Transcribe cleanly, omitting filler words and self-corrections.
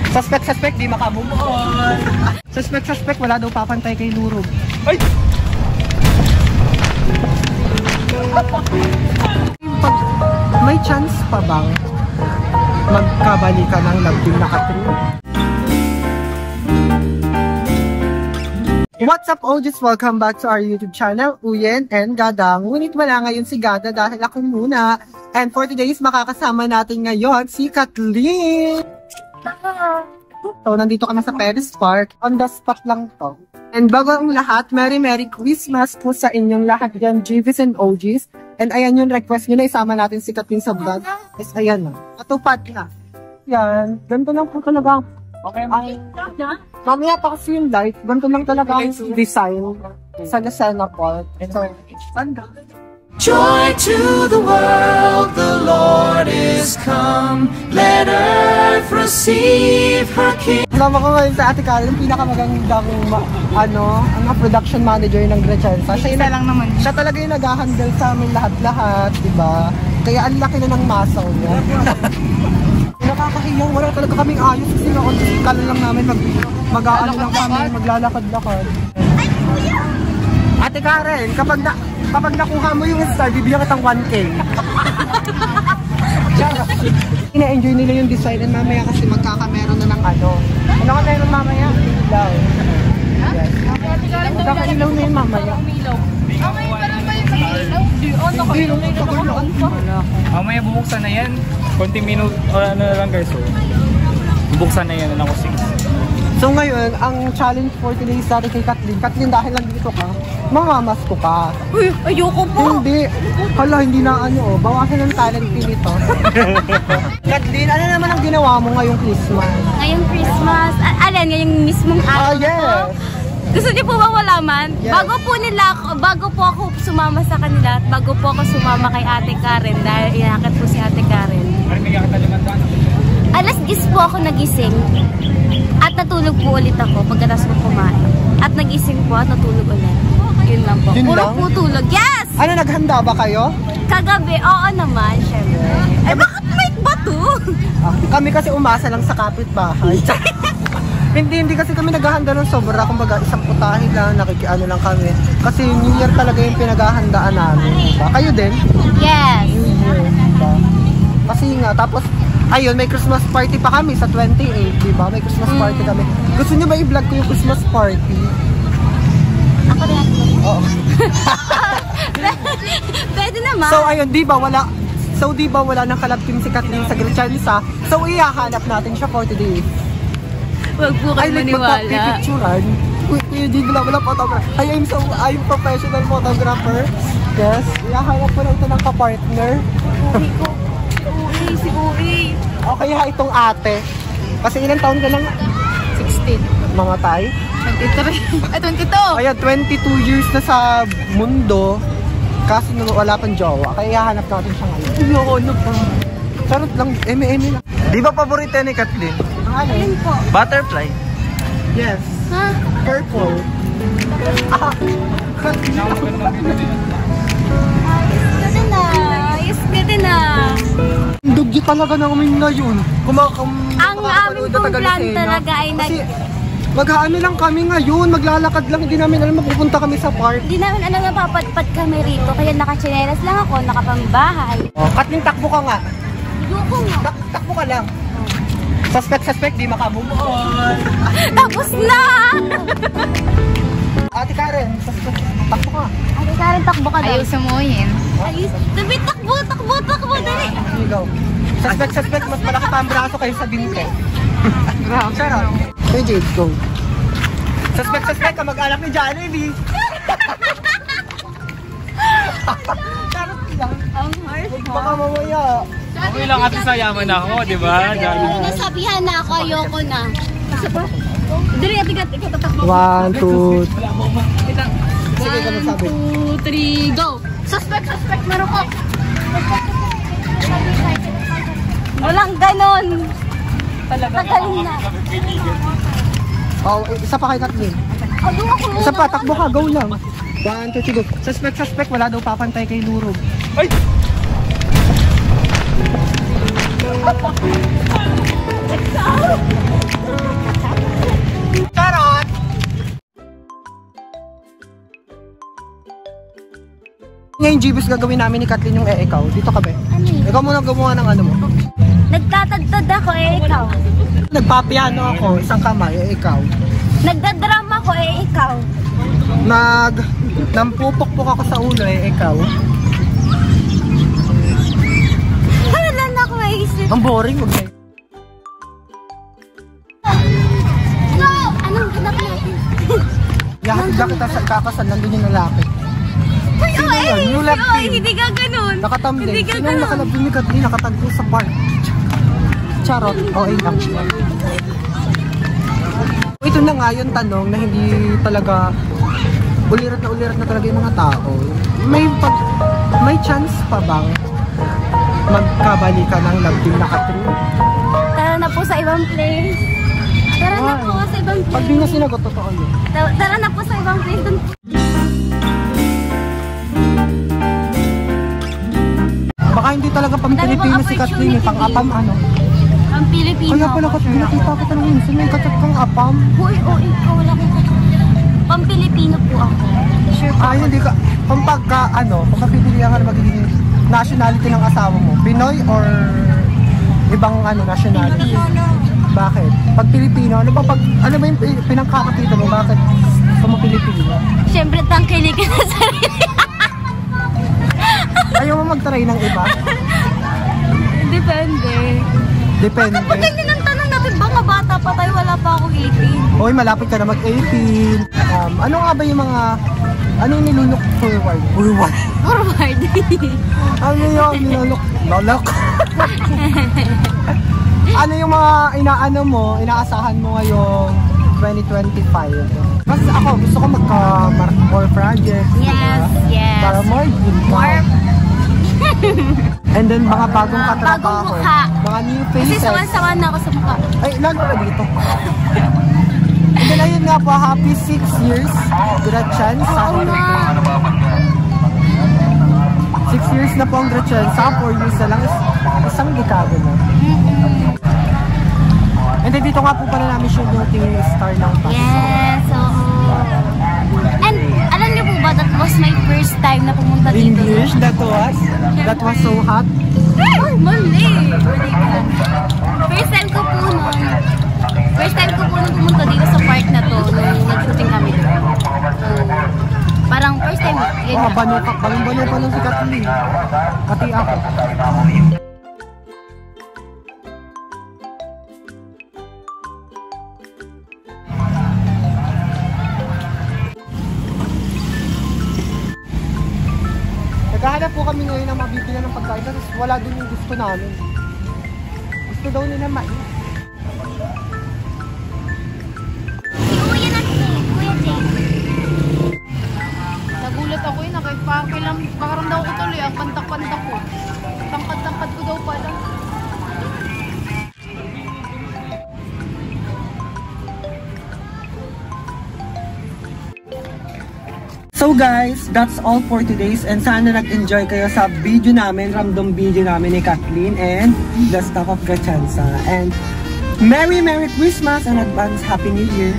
Suspect, di makamove on. Suspect, wala daw papantay kay Lurog. Ay! Pag may chance pa bang magkabalikan ng love team na ka-true? What's up, OGs? Welcome back to our YouTube channel, Uyen and Gadang. Ngunit wala ngayon si Gada dahil ako muna. And for today's makakasama natin ngayon si Kathleen. So, nandito kami sa Perez Park. On the spot lang to. And bago ang lahat, Merry Christmas po sa inyong lahat dyan, GVs and OGs. And ayan yung request nyo na isama natin si Kathleen sa vlog. Yes, ayan na. Katupad na. Yan. Ganito lang po talaga. Okay, mamaya pa kasi yung light. Ganito lang talaga ang design sa Lucena Park. So, sanda. Joy to the world, the Lord is come. Let earth receive her King. Alam ko ngayon sa Ate Karen, yung pinakamagandang production manager ng Grechensa. Siya lang naman. Siya talaga yung nag-handle sa amin lahat-lahat, diba? Kaya ang laki na ng masaw niya. Nakakahiyang, wala talaga kaming ayos kasi kala lang namin mag-aano lang kami, maglalakad-lakad. Ate Karen, kapag nakuha mo yung star, bibigyan kitang 1K. Ina-enjoy nila yung design and mamaya kasi magkakameron na ng ano. Ano ka meron mamaya? Ilaw. Yes. Magkakailaw na yun mamaya. Okay, parang ba yung ilaw? Mamaya bubuksan na yan. Konting minute or ano lang guys. So, bubuksan na yan ng ako 6. So ngayon, ang challenge for today is dati kay Kathleen. Kathleen, dahil lang dito ka, mamamas ko ka. Uy, ayoko po. Hindi. Hala, hindi na ano, bawasan ng talent fee nito. Kathleen, ano naman ang ginawa mo ngayong Christmas? Ngayong Christmas, alin, ngayong mismong araw yes. ko. Gusto niyo po ba malaman? Yes. Bago po ako sumama sa kanila at bago po ako sumama kay Ate Karen dahil inakit po si Ate Karen. Alas 10 po ako nagising at natulog po ulit ako pagkatapos ko kumain. At nagising po at natulog ulit. Yun lang po. Yun Puro lang? po tulog. Yes! Ano, naghanda ba kayo? Kagabi, oo naman, syempre. Eh bakit may bato? Kami kasi umasa lang sa kapitbahay. Hindi kasi kami naghahanda ng sobra. Kumbaga, isang putahe lang, nakikiano lang kami. Kasi New Year talaga yung pinaghahandaan namin. Diba? Kayo din? Yes. New Year, diba? Kasi nga, tapos, ayun, may Christmas party pa kami sa 28, diba? May Christmas party kami. Gusto nyo ba i-vlog ko yung Christmas party? Ako rin. Oo. Pwede naman. So, ayun, diba wala nang kalab team si Kathleen sa Grechensa? So, ihahanap natin siya for today. Huwag po kayo maniwala. Magpapipicturan. Kuya Jig, wala photographer. I'm professional photographer. Yes. Ihahanap ko na ito ng kapartner. Si Uwi. Okay ha, itong ate. Kasi ilang taon ka lang? 16. Mamatay? 23. Ay, 22. Ayan, 22 years na sa mundo. Kasi wala pang jowa. Kaya ihahanap natin siya ngayon. Ano pa? Charot lang, eme-eme lang. Di ba paborito ni Kathleen? Ano? Ayun po. Butterfly. Yes. Ha? Purple. Ayos ka din na. Dugyo talaga namin ngayon. Ang aming pong plan talaga ay Maghaano lang kami ngayon, maglalakad lang, hindi namin alam mapupunta kami sa park. Hindi namin alam na papadpad kami rito, kaya nakachinelas lang ako, nakapambahay. Kathleen, takbo ka nga. Ayoko nga. Takbo ka lang. Suspect, di makamove on. Tapos na! Ate Karen, takbo ka. Ate Karen, takbo ka daw. Ayaw samuhin. Ayos. Sabi, takbo, dali. Ikaw. Suspect, mas malaki pa ang braso kayo sa binte. Charot. Hey Jade, go. Suspect, kamag-anak ni Jollibee. Charot lang. Ang harsh mo. Baka mamaya. Okay lang at sa yaman ako, di ba? Nasabihan na ako, ayoko na. Isa pa? Dali, ikaw tatakbo. 1, 2, sige ka magsabi. 1, 2, 3, go! Suspect, meron ko. Walang ganon. Tagalin na. Oh, isa pa kay Kathleen. Isa pa, takbo ka, go lang. 1, 2, 3, go. Suspect, wala daw papantay kay Lurog. Ay! Kaming Jeebus gagawin namin ni Kathleen yung ikaw. Dito ka ba? Ano yun? Ikaw muna gumawa ng ano mo. Nagtatagtad ako, ikaw. Nagpapiano ako, isang kamay, ikaw. Nagdadrama ako, ikaw. Nampupukpok ako sa ulo, ikaw. Wala na ako maisip. Ang boring, wag na. Anong ganap natin? Yahatid kita sa kakasal, nandun yung lalaki. Ay, Sino yun? Yung left team. hindi ka ganun. Nakatamde. Hindi ka Sinong ganun. nakalabing ni Kathleen, nakatagpo sa bar. Charot. Okay lang. Ito na nga yung tanong na hindi talaga ulirat na talaga yung mga tao. May chance pa bang magkabalikan ng love team na Kathleen? Tara na po sa ibang place. Tara na po sa ibang Pag di place. niya sinagot, totoo yun. Tara na po sa ibang place. Baka hindi talaga pang Pilipino si Kathleen, pang-apam ano. Ang Pilipino. Kaya pala Kathleen, nakita ko talaga yun. Sino yung katat kang apam? Hoy, ikaw wala kong pang Pilipino po ako. Sure po. Hindi ka, pagkapipilihan ka na magiging nationality ng asawa mo, Pinoy or ibang nationality? Pilipino. Bakit? Pag Pilipino, ano ba yung pinangkakakita mo? Bakit mo Pilipino? Siyempre, tangkilik ka na sarili. Ayaw mo mag-try ng iba? Depende. Depende. Ba't ganyan ang tanong natin? Baka bata pa tayo, wala pa akong 18. Hoy, malapit ka na mag-18. Ano nga ba yung mga, ano yung nilunok forward? Forward? Forward. Ano yung nilunok? Lolok? Ano yung mga inaasahan mo ngayong 2025? Mas ako, gusto ko more projects. Yes, yes. Para more More. And then mga bagong katrabaho. Bagong mukha. Mga new Kasi faces. sawan-sawan na ako sa mukha. Ay, lalo na dito. And then ayun nga po, happy 6 years. Gretchensa. Oo nga. 6 years na po ang Gretchensa. 4 years na lang. Isang dekado na. And then dito nga po pala namin shooting star ng Pasko. Yes, oo. And alam niyo po ba, that was my first time na pumunta dito. English, that was so hot. Ay, mali! Mali ka. First time ko po nung pumunta dito sa park na to, nung nag-shooting kami dito. Parang first time, yun na. Balong-balong pa lang si Kathleen. Pati ako. Naghahanap po kami ngayon ng mabibili ng pagkain kasi wala din yung gusto namin. Gusto daw nila mais. Kuya na si Kuya Jake. Nagulat ako nakipake lang, pakaramdaw ko tuloy, ang pantak-pantak ko. Tangkad-tangkad ko daw pala. So guys, that's all for today's and sana nag-enjoy kayo sa video namin, random video namin ni Kathleen and the staff of Gretchensa. And Merry Christmas and advance Happy New Year!